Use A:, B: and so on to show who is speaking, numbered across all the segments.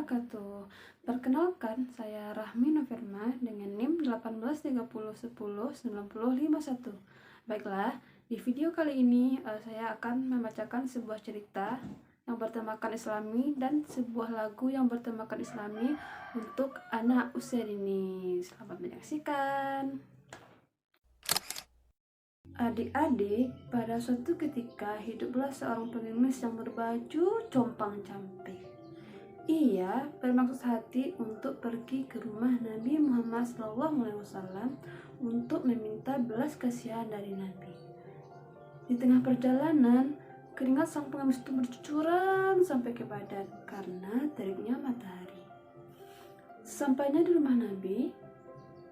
A: wabarakatuh. Perkenalkan, saya Rahmi Novirma dengan NIM 1830109051. Baiklah, di video kali ini saya akan membacakan sebuah cerita yang bertemakan Islami dan sebuah lagu yang bertemakan Islami untuk anak usia dini. Selamat menyaksikan. Adik-adik, pada suatu ketika hiduplah seorang pengemis yang berbaju compang-camping. Ia bermaksud hati untuk pergi ke rumah Nabi Muhammad SAW untuk meminta belas kasihan dari Nabi. Di tengah perjalanan, keringat sang pengemis itu bercucuran sampai ke badan karena teriknya matahari. Sampainya di rumah Nabi,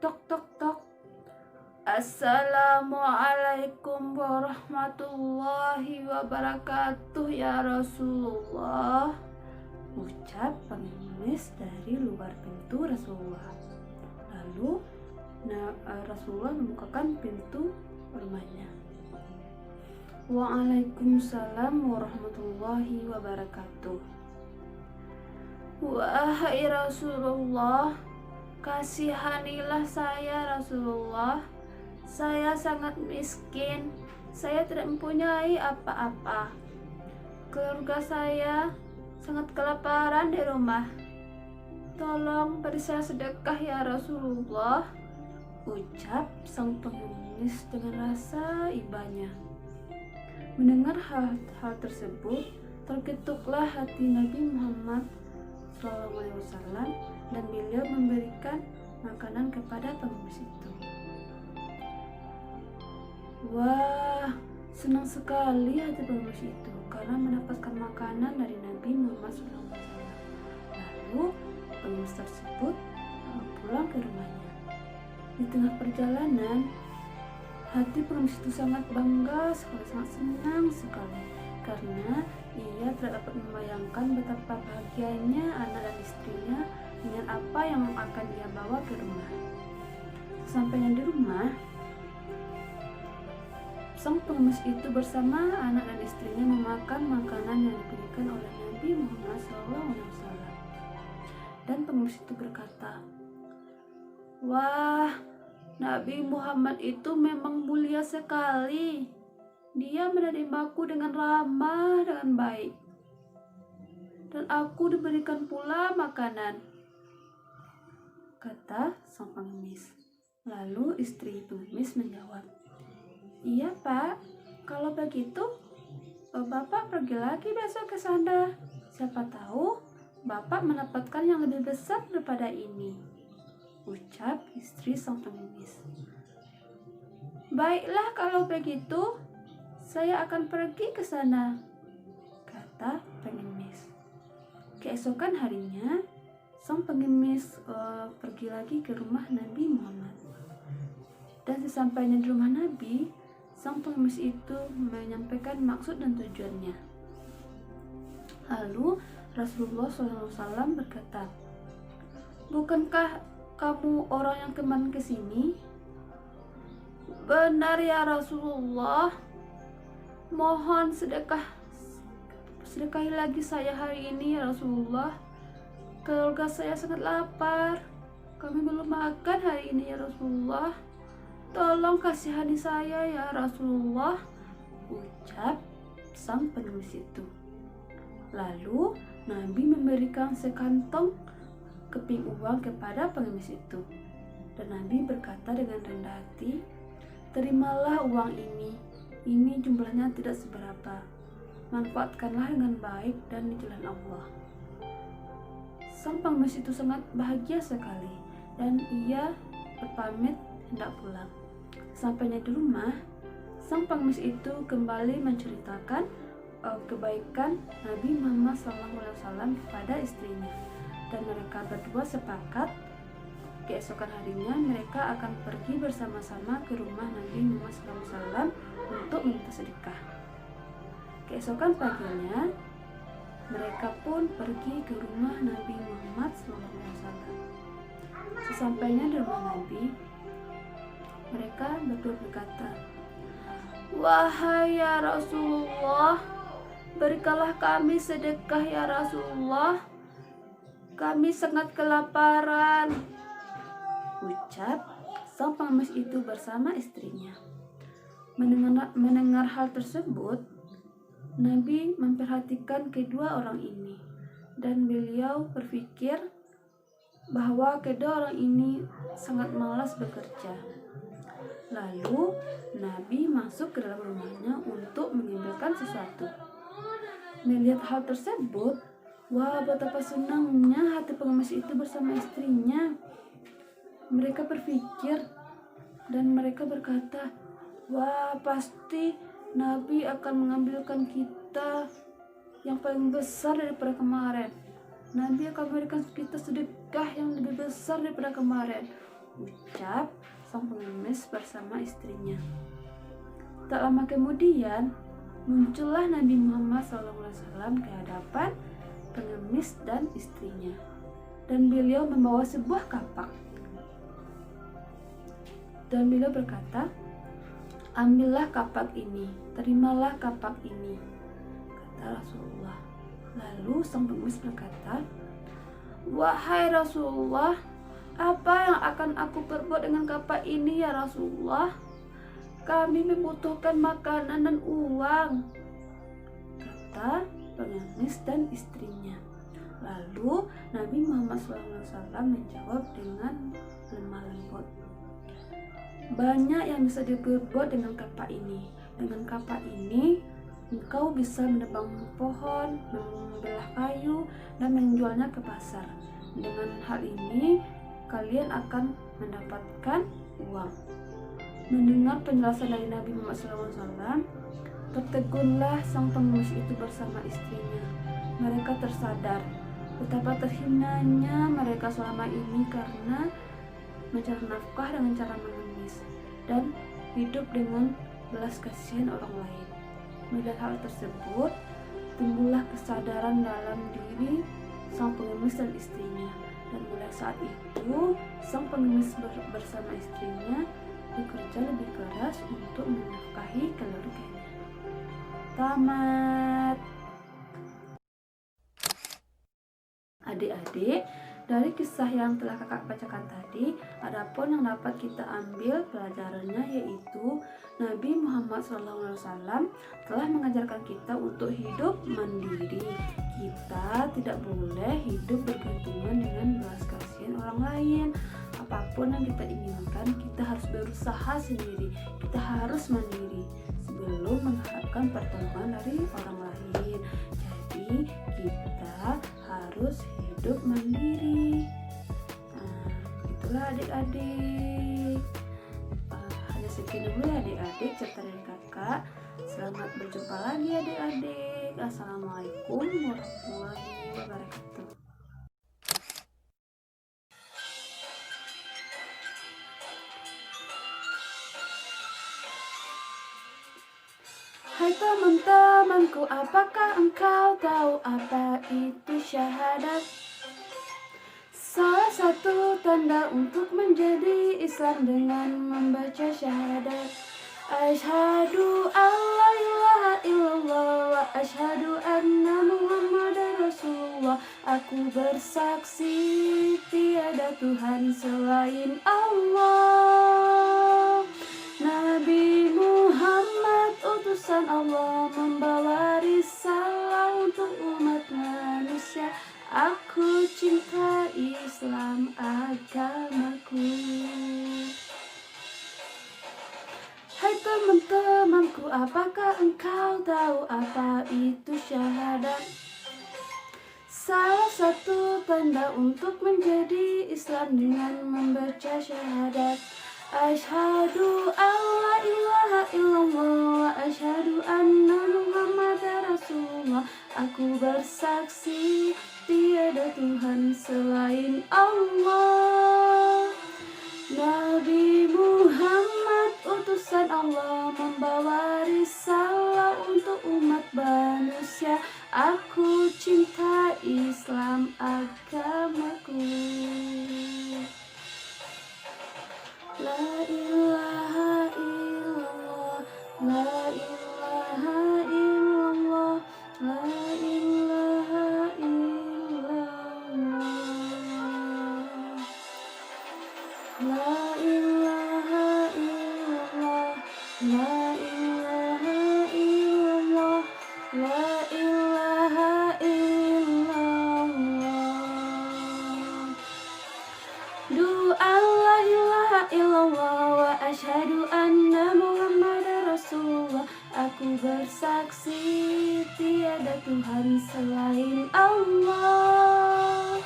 A: tok tok tok. Assalamualaikum warahmatullahi wabarakatuh ya Rasulullah, ucap pengemis dari luar pintu Rasulullah. Lalu Rasulullah membukakan pintu rumahnya. Waalaikumsalam warahmatullahi wabarakatuh. Wahai Rasulullah, kasihanilah saya Rasulullah. Saya sangat miskin. Saya tidak mempunyai apa-apa. Keluarga saya sangat kelaparan di rumah. Tolong beri saya sedekah ya Rasulullah, ucap sang pengemis dengan rasa ibanya. Mendengar hal tersebut, terketuklah hati Nabi Muhammad SAW dan beliau memberikan makanan kepada pengemis itu. Wah, senang sekali hati pengemis itu karena mendapatkan makanan dari Nabi Muhammad SAW. Lalu pengemis tersebut pulang ke rumahnya. Di tengah perjalanan, hati pengemis itu sangat bangga sekali, sangat senang sekali karena ia tidak dapat membayangkan betapa bahagianya anak dan istrinya dengan apa yang akan dia bawa ke rumah. Sampainya di rumah, sang pengemis itu bersama anak dan istrinya memakan makanan yang diberikan oleh Nabi Muhammad SAW. Dan pengemis itu berkata, "Wah, Nabi Muhammad itu memang mulia sekali. Dia menerimaku dengan ramah, dengan baik. Dan aku diberikan pula makanan," kata sang pengemis. Lalu istri pengemis menjawab, "Iya Pak, kalau begitu Bapak pergi lagi besok ke sana. Siapa tahu Bapak mendapatkan yang lebih besar daripada ini," ucap istri sang pengemis. "Baiklah kalau begitu, saya akan pergi ke sana," kata pengemis. Keesokan harinya, sang pengemis pergi lagi ke rumah Nabi Muhammad. Dan sesampainya di rumah Nabi, sang pengemis itu menyampaikan maksud dan tujuannya. Lalu Rasulullah SAW berkata, "Bukankah kamu orang yang kemarin kesini?" "Benar ya Rasulullah. Mohon sedekahi lagi saya hari ini ya Rasulullah. Keluarga saya sangat lapar. Kami belum makan hari ini ya Rasulullah. Tolong kasihani saya ya Rasulullah," ucap sang pengemis itu. Lalu Nabi memberikan sekantong keping uang kepada pengemis itu. Dan Nabi berkata dengan rendah hati, "Terimalah uang ini. Ini jumlahnya tidak seberapa. Manfaatkanlah dengan baik dan di jalan Allah." Sang pengemis itu sangat bahagia sekali dan ia berpamit hendak pulang. Sampainya di rumah, sang pengemis itu kembali menceritakan kebaikan Nabi Muhammad SAW kepada istrinya, dan mereka berdua sepakat keesokan harinya mereka akan pergi bersama-sama ke rumah Nabi Muhammad SAW untuk meminta sedekah. Keesokan paginya mereka pun pergi ke rumah Nabi Muhammad SAW. Sesampainya di rumah Nabi, mereka berdua berkata, "Wahai ya Rasulullah, berikanlah kami sedekah ya Rasulullah. kami sangat kelaparan, ucap sang pengemis itu bersama istrinya. Mendengar hal tersebut, Nabi memperhatikan kedua orang ini dan beliau berpikir bahwa kedua orang ini sangat malas bekerja. Lalu Nabi masuk ke dalam rumahnya untuk mengambilkan sesuatu. Melihat hal tersebut, wah, betapa senangnya hati pengemis itu bersama istrinya. Mereka berpikir dan mereka berkata, wah, pasti Nabi akan mengambilkan kita yang paling besar daripada kemarin. Nabi akan memberikan kita sedekah yang lebih besar daripada kemarin, ucap sang pengemis bersama istrinya. Tak lama kemudian, muncullah Nabi Muhammad SAW ke hadapan pengemis dan istrinya, dan beliau membawa sebuah kapak. Dan beliau berkata, ambillah kapak ini, terimalah kapak ini, kata Rasulullah. Lalu sang pengemis berkata, wahai Rasulullah, apa yang akan aku perbuat dengan kapak ini ya Rasulullah? Kami membutuhkan makanan dan uang, kata pengemis dan istrinya. Lalu Nabi Muhammad SAW menjawab dengan lemah lembut, banyak yang bisa diperbuat dengan kapak ini. Dengan kapak ini, engkau bisa menebang pohon, membelah kayu, dan menjualnya ke pasar. Dengan hal ini, kalian akan mendapatkan uang. Mendengar penjelasan dari Nabi Muhammad SAW, tertegunlah sang pengemis itu bersama istrinya. Mereka tersadar betapa terhinanya mereka selama ini karena mencari nafkah dengan cara mengemis dan hidup dengan belas kasihan orang lain. Melihat hal tersebut, timbullah kesadaran dalam diri sang pengemis dan istrinya, dan mulai saat itu sang pengemis bersama istrinya bekerja lebih keras untuk menafkahi keluarganya. Tamat. Adik-adik, dari kisah yang telah kakak bacakan tadi, adapun yang dapat kita ambil pelajarannya yaitu Nabi Muhammad SAW telah mengajarkan kita untuk hidup mandiri. Kita tidak boleh hidup bergantungan dengan belas kasihan orang lain. Apapun yang kita inginkan, kita harus berusaha sendiri. Kita harus mandiri sebelum mengharapkan pertolongan dari orang lain. Jadi kita harus hidup mandiri. Itulah adik-adik. Hanya sekian dulu ya adik-adik cerita dari kakak. Selamat berjumpa lagi adik-adik. Assalamualaikum warahmatullahi wabarakatuh. Hai teman-temanku, apakah engkau tahu apa itu syahadat? Salah satu tanda untuk menjadi Islam dengan membaca syahadat. Asyhadu alla ilaha illallah wa asyhadu anna Muhammadar Rasulullah. Aku bersaksi tiada Tuhan selain Allah. Nabi Muhammad utusan Allah, membawa risalah untuk umat manusia. Aku cinta Islam agamaku. Hai teman-temanku, apakah engkau tahu apa itu syahadat? Salah satu tanda untuk menjadi Islam dengan membaca syahadat. Asyhadu alla ilaha illallah wa asyhadu anna Muhammadar Rasulullah. Aku bersaksi tiada Tuhan selain Allah. Nabi Muhammad utusan Allah, membawa risalah untuk umat manusia. Aku cinta Islam agamaku. La ilaha illallah, la ilaha illallah, la ilaha illallah. ilaha illallah, la ilaha illallah. Doa la ilaha illallah wa asyhadu anna Muhammadar Rasulullah. Aku bersaksi tiada Tuhan selain Allah.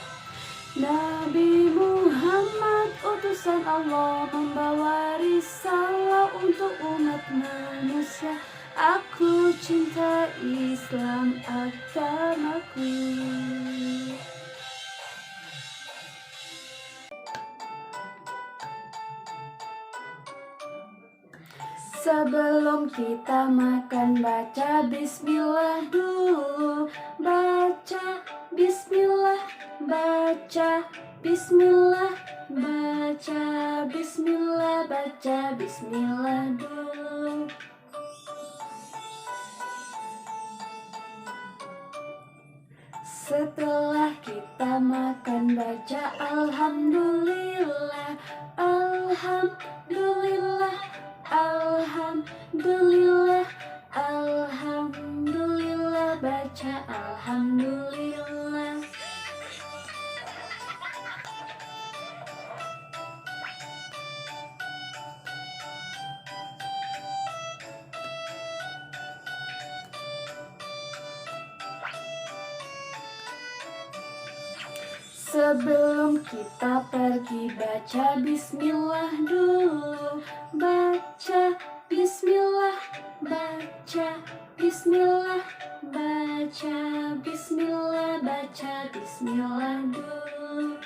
A: Nabi Muhammad utusan Allah, membawa risalah untuk umat manusia. Aku cinta Islam agamaku. Sebelum kita makan baca bismillah dulu. Baca bismillah, baca bismillah, baca bismillah, baca bismillah dulu. Setelah kita makan baca alhamdulillah, alhamdulillah, alhamdulillah, alhamdulillah, baca alhamdulillah. Sebelum kita pergi baca bismillah dulu. Baca bismillah, baca bismillah, baca bismillah, baca bismillah dulu.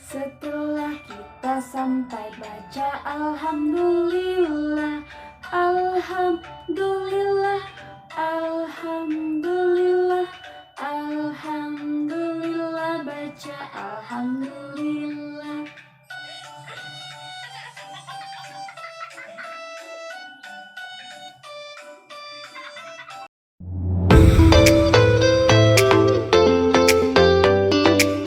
A: Setelah kita sampai baca alhamdulillah,